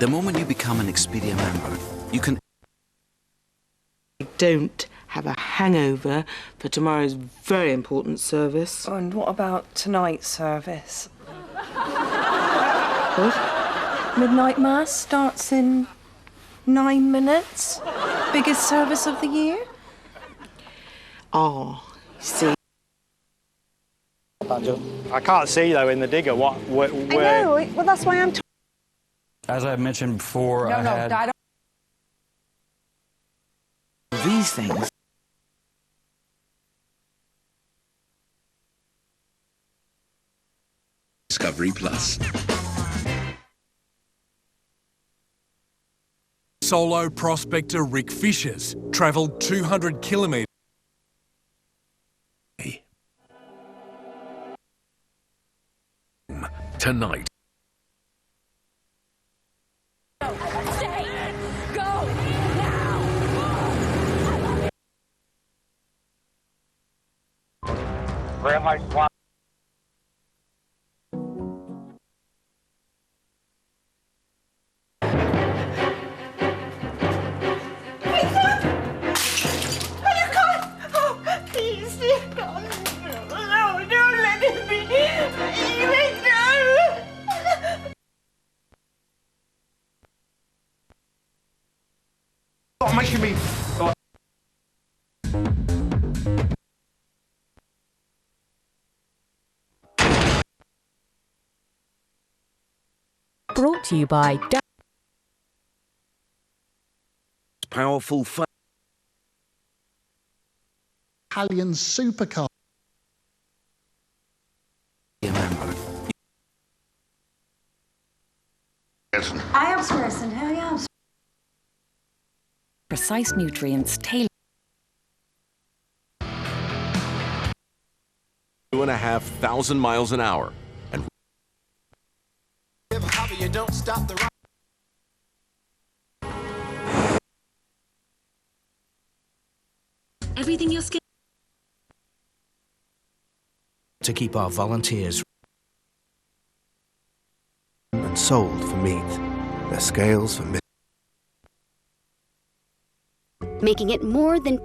The moment you become an Expedia member, you can... Don't have a hangover for tomorrow's very important service. Oh, and what about tonight's service? What? Midnight Mass starts in 9 minutes. Biggest service of the year. Oh, see. I can't see, though, in the digger where... I know, well, that's why I'm... As I mentioned before, I had... These things. Discovery Plus. Solo prospector Rick Fishers travelled 200 kilometres tonight. Red light fly. Stop making me... Brought to you by Powerful Italian supercar. member. I am person. How are you? Precise nutrients tailored. 2,500 miles an hour. And You don't stop the... Everything your skin. To keep our volunteers and sold for meat, their scales for meat. Making it more than...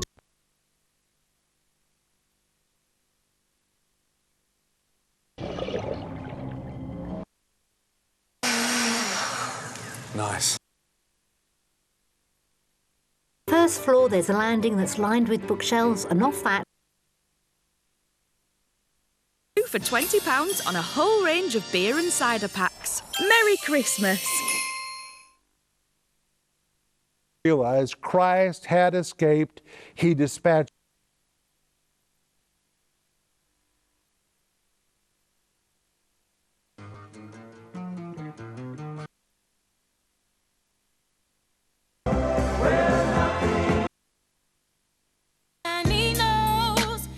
Nice. First floor, there's a landing that's lined with bookshelves, and off that... For £20 on a whole range of beer and cider packs. Merry Christmas! Realized Christ had escaped. He dispatched...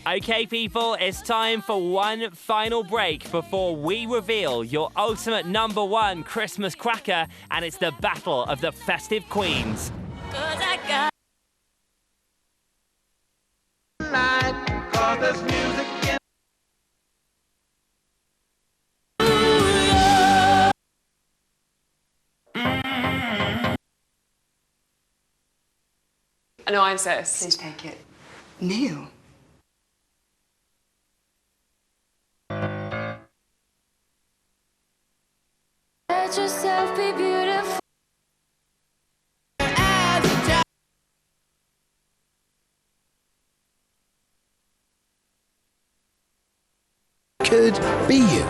Okay, people, it's time for one final break before we reveal your ultimate #1 Christmas cracker, and it's the battle of the festive queens. I know, I insist. Please take it. Neil. Let yourself be beautiful. Could be you.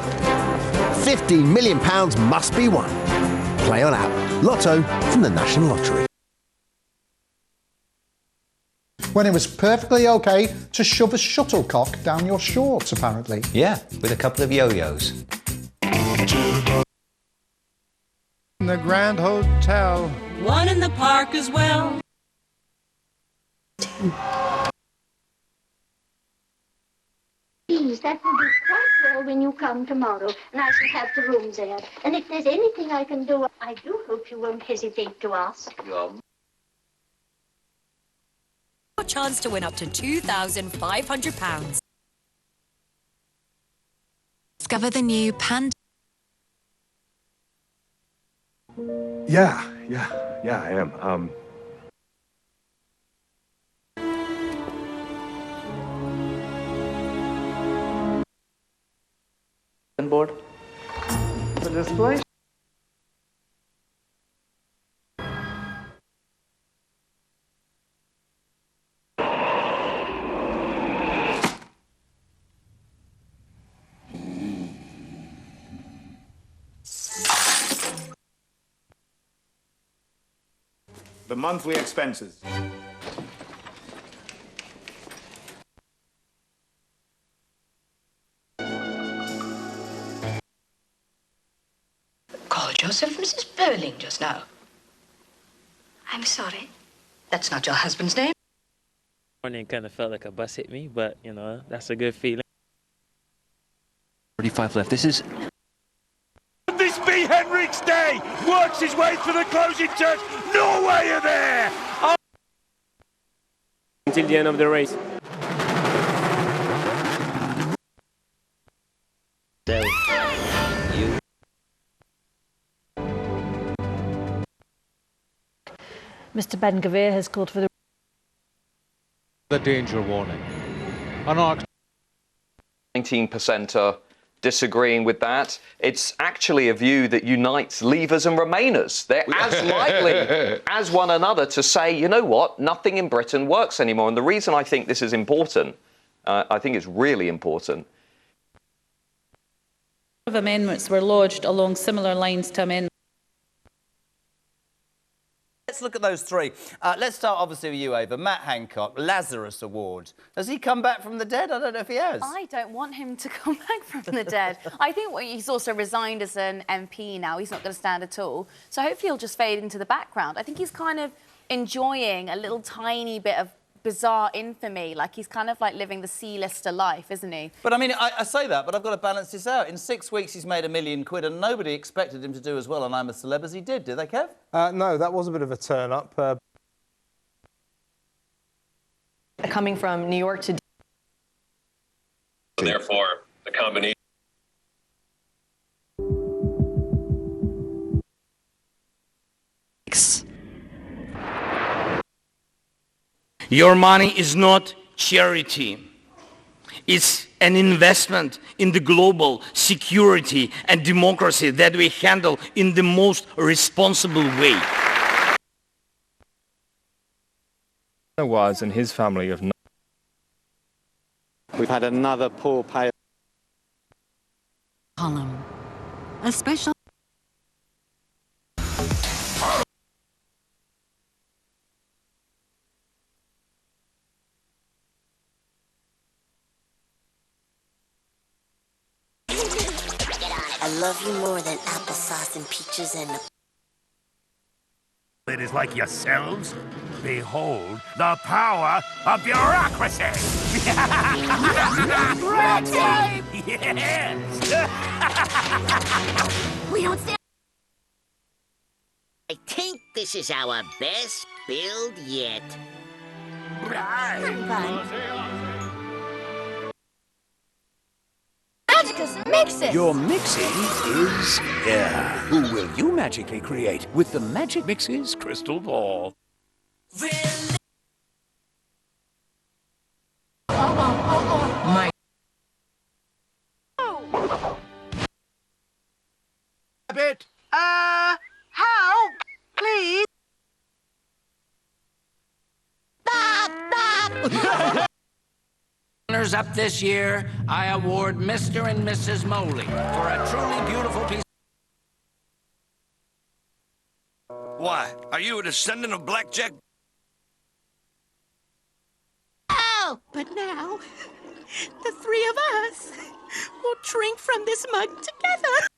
£15 million must be won. Play on app. Lotto from the National Lottery. When it was perfectly okay to shove a shuttlecock down your shorts, apparently. Yeah, with a couple of yo-yos. The Grand Hotel. One in the park as well. Please, that will be quite well when you come tomorrow, and I shall have the room there. And if there's anything I can do, I do hope you won't hesitate to ask. Your chance to win up to £2,500. Discover the new Panda. Yeah, I am. On board. The display. The monthly expenses. Called yourself Mrs. Burling just now. I'm sorry. That's not your husband's name. Morning kind of felt like a bus hit me, but you know, that's a good feeling. 45 left. This is... This be Henrik's day! Works his way through the closing turns. No way of there! Oh. Until the end of the race. Mr. Ben Gavir has called for the danger warning. An 19% are disagreeing with that. It's actually a view that unites Leavers and Remainers. They're as likely as one another to say, you know what, nothing in Britain works anymore. And the reason I think this is important, I think it's really important. Amendments were lodged along similar lines to amendments. Let's look at those three. Let's start, obviously, with you, Ava. Matt Hancock, Lazarus Award. Has he come back from the dead? I don't know if he has. I don't want him to come back from the dead. I think he's also resigned as an MP now. He's not going to stand at all. So hopefully he'll just fade into the background. I think he's kind of enjoying a little tiny bit of bizarre infamy. Like, he's kind of like living the C-lister life, isn't he? But, I mean, I say that, but I've got to balance this out. In 6 weeks, he's made £1 million, and nobody expected him to do as well on I'm a Celeb as he did they, Kev? No, that was a bit of a turn-up. Coming from New York to... Therefore, the combination... Your money is not charity. It's an investment in the global security and democracy that we handle in the most responsible way. Nawaz and his family have not. We've had another poor payer. Column. A special... I love you more than applesauce and peaches and... It is like yourselves. Behold the power of bureaucracy! Red tape! Yes! We don't stand... I think this is our best build yet. Mix it! Your mixing is here. Who will you magically create with the Magic Mixes crystal ball? My... A bit. Help! Please! Runners up this year, I award Mr. and Mrs. Moley for a truly beautiful piece. Why? Are you a descendant of Blackjack? Oh! But now, the three of us will drink from this mug together.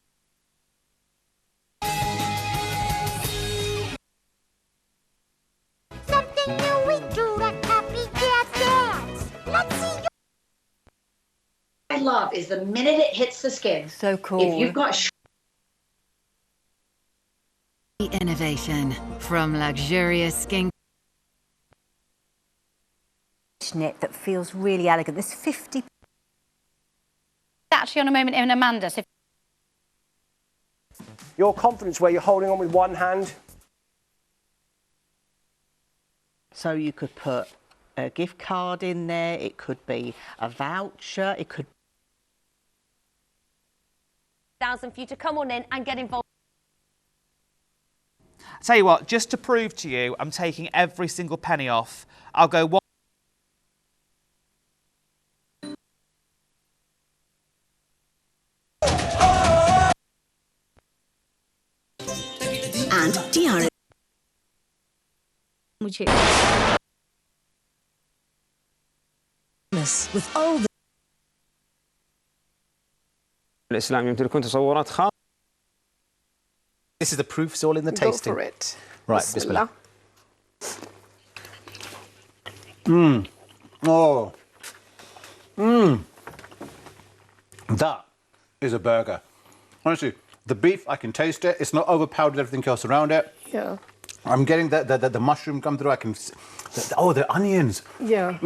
Something new we do at Copycat Dance. Let's see you. I love is the minute it hits the skin. So cool. If you've got Innovation from luxurious skin. knit that feels really elegant. There's 50... Actually on a moment in Amanda, so... your confidence where you're holding on with one hand. So you could put a gift card in there, it could be a voucher, it could... ...1,000 for you to come on in and get involved. Tell you what, just to prove to you, I'm taking every single penny off. I'll go one. And DRS. With all the الإسلام يمتلكون تصورات خاصة. This is the proof, it's all in the Go tasting. for it. Right, Bismillah. Oh. That is a burger. Honestly, the beef, I can taste it. It's not overpowered with everything else around it. Yeah. I'm getting the mushroom come through. I can... the onions. Yeah.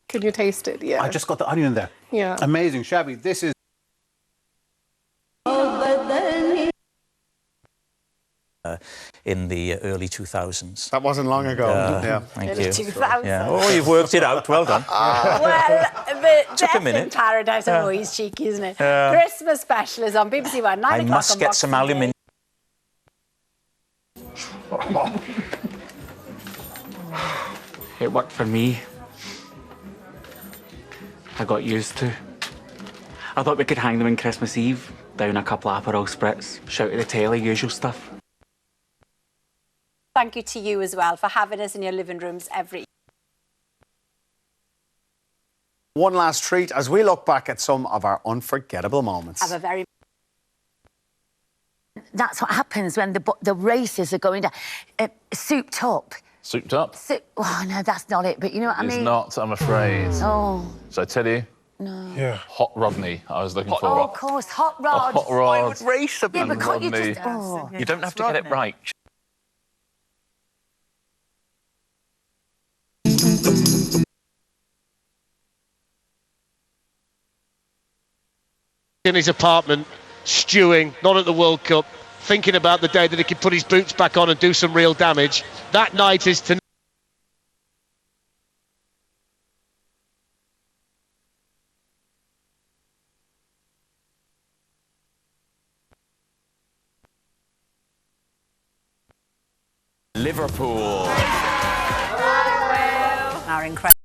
Can you taste it? Yeah. I just got the onion there. Yeah. Amazing. Shabby, this is... In the early 2000s. That wasn't long ago. Yeah, thank Early you. 2000s. Yeah. Oh, you've worked it out. Well done. Well, the Took a Death in minute. Paradise. Oh, he's cheeky, isn't it? Yeah. Christmas special is on BBC One, 9 I o'clock must on get Boxing some Day. aluminium. It worked for me. I got used to. I thought we could hang them on Christmas Eve, down a couple of Aperol spritz, shout at the telly, usual stuff. Thank you to you as well for having us in your living rooms every. One last treat as we look back at some of our unforgettable moments. Have a very. That's what happens when the races are going down. Souped up. Souped up? Oh, no, that's not it, but you know what I mean? It's not, I'm afraid. Oh. Should I tell you? No. Yeah. Hot Rodney, I was looking for. Oh, of course, hot rod. Hot rod. I would race a Yeah, but can't you just... Rodney. Oh. You don't have to get it right. In his apartment, stewing, not at the World Cup, thinking about the day that he could put his boots back on and do some real damage. That night is tonight. Liverpool. Our incredible.